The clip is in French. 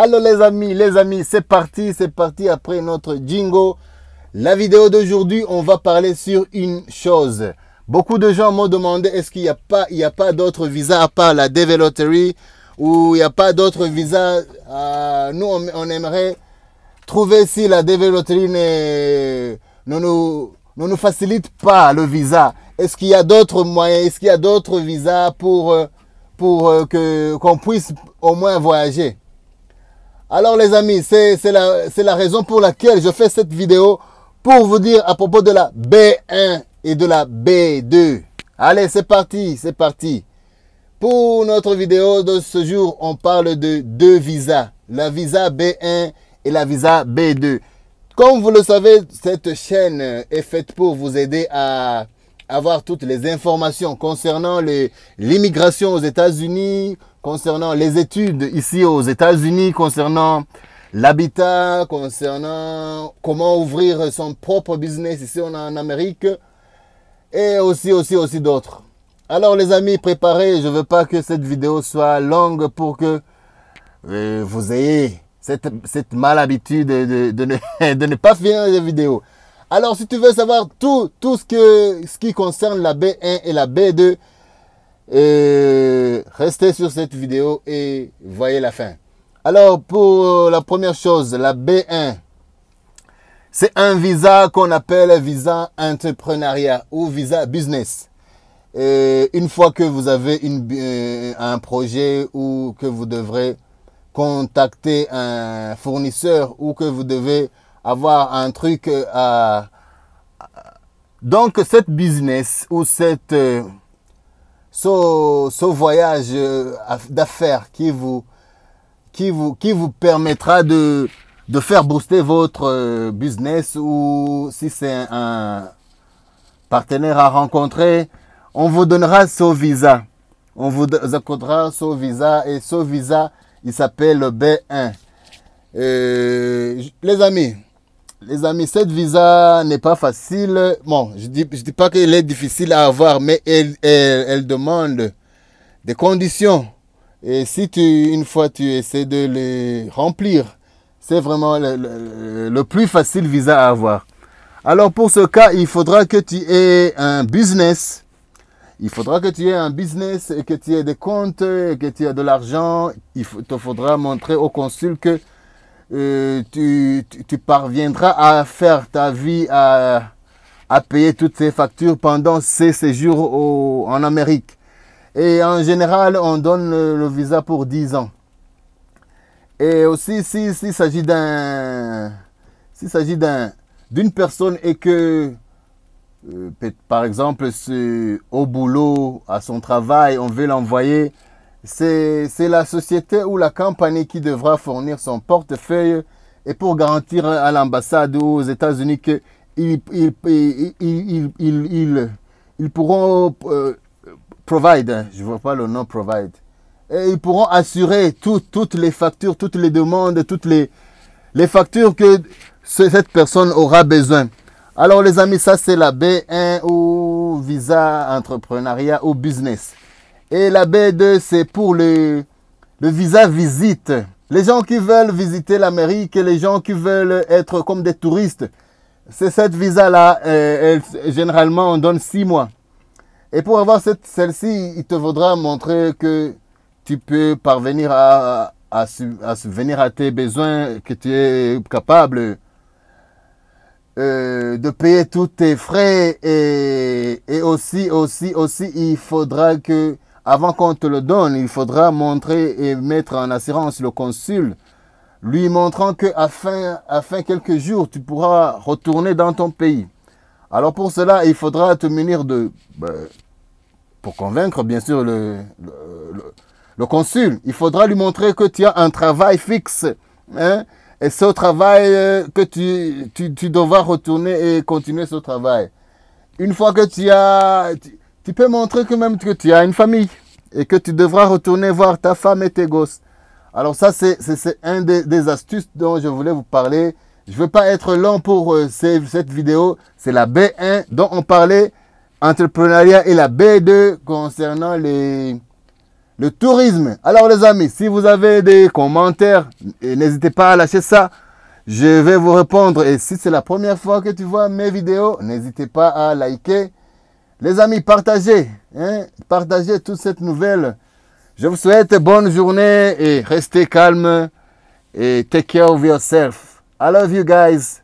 Allô les amis, c'est parti après notre jingle. La vidéo d'aujourd'hui, on va parler sur une chose. Beaucoup de gens m'ont demandé, est-ce qu'il n'y a pas d'autres visas à part la DV Lottery ou il n'y a pas d'autres visas. Nous, on aimerait trouver si la DV Lottery ne nous facilite pas le visa. Est-ce qu'il y a d'autres moyens, est-ce qu'il y a d'autres visas pour qu'on puisse au moins voyager? Alors les amis, c'est la raison pour laquelle je fais cette vidéo pour vous dire à propos de la B1 et de la B2. Allez, c'est parti. Pour notre vidéo de ce jour, on parle de deux visas. La visa B1 et la visa B2. Comme vous le savez, cette chaîne est faite pour vous aider à avoir toutes les informations concernant l'immigration aux États-Unis, concernant les études ici aux États-Unis, concernant l'habitat, concernant comment ouvrir son propre business ici en Amérique et aussi d'autres. Alors les amis, préparez, je ne veux pas que cette vidéo soit longue pour que vous ayez cette malhabitude de ne pas finir les vidéos. Alors si tu veux savoir tout ce qui concerne la B1 et la B2, restez sur cette vidéo et voyez la fin. Alors pour la première chose, la B1, c'est un visa qu'on appelle visa entrepreneuriat ou visa business. Une fois que vous avez un projet ou que vous devrez contacter un fournisseur ou que vous devez avoir un truc donc cette business ou ce voyage d'affaires qui vous permettra de faire booster votre business, ou si c'est un partenaire à rencontrer, on vous donnera ce visa. On vous accordera ce visa et ce visa, il s'appelle le B1. Les amis, cette visa n'est pas facile. Bon, je dis pas qu'elle est difficile à avoir, mais elle demande des conditions. Et si une fois tu essaies de les remplir, c'est vraiment le plus facile visa à avoir. Alors pour ce cas, il faudra que tu aies un business. Il faudra que tu aies un business et que tu aies des comptes et que tu aies de l'argent. Il te faudra montrer au consul que tu parviendras à faire ta vie, à payer toutes ces factures pendant ces séjours en Amérique. Et en général, on donne le visa pour 10 ans. Et aussi, s'il s'agit d'une personne et que, par exemple, au boulot, à son travail, on veut l'envoyer, c'est la société ou la compagnie qui devra fournir son portefeuille et pour garantir à l'ambassade ou aux États-Unis qu'ils pourront provide, je ne vois pas le nom provide, et ils pourront assurer toutes les factures, toutes les demandes, toutes les factures que cette personne aura besoin. Alors les amis, ça c'est la B1 ou visa entrepreneuriat ou business. Et la B2, c'est pour le visa visite. Les gens qui veulent visiter l'Amérique et les gens qui veulent être comme des touristes. C'est cette visa-là, généralement, on donne 6 mois. Et pour avoir celle-ci, il te faudra montrer que tu peux parvenir à subvenir à tes besoins, que tu es capable de payer tous tes frais. Et aussi, il faudra que, avant qu'on te le donne, il faudra montrer et mettre en assurance le consul, lui montrant que afin quelques jours, tu pourras retourner dans ton pays. Alors pour cela, il faudra te munir pour convaincre bien sûr le consul, il faudra lui montrer que tu as un travail fixe. Hein, et ce travail, que tu devras retourner et continuer ce travail. Une fois que tu peux montrer que même que tu as une famille et que tu devras retourner voir ta femme et tes gosses. Alors ça, c'est un des astuces dont je voulais vous parler. Je ne veux pas être long pour cette vidéo. C'est la B1 dont on parlait, entrepreneuriat, et la B2 concernant le tourisme. Alors les amis, si vous avez des commentaires, n'hésitez pas à lâcher ça. Je vais vous répondre. Et si c'est la première fois que tu vois mes vidéos, n'hésitez pas à liker. Les amis, partagez. Partagez toute cette nouvelle. Je vous souhaite bonne journée et restez calme. Et take care of yourself. I love you guys.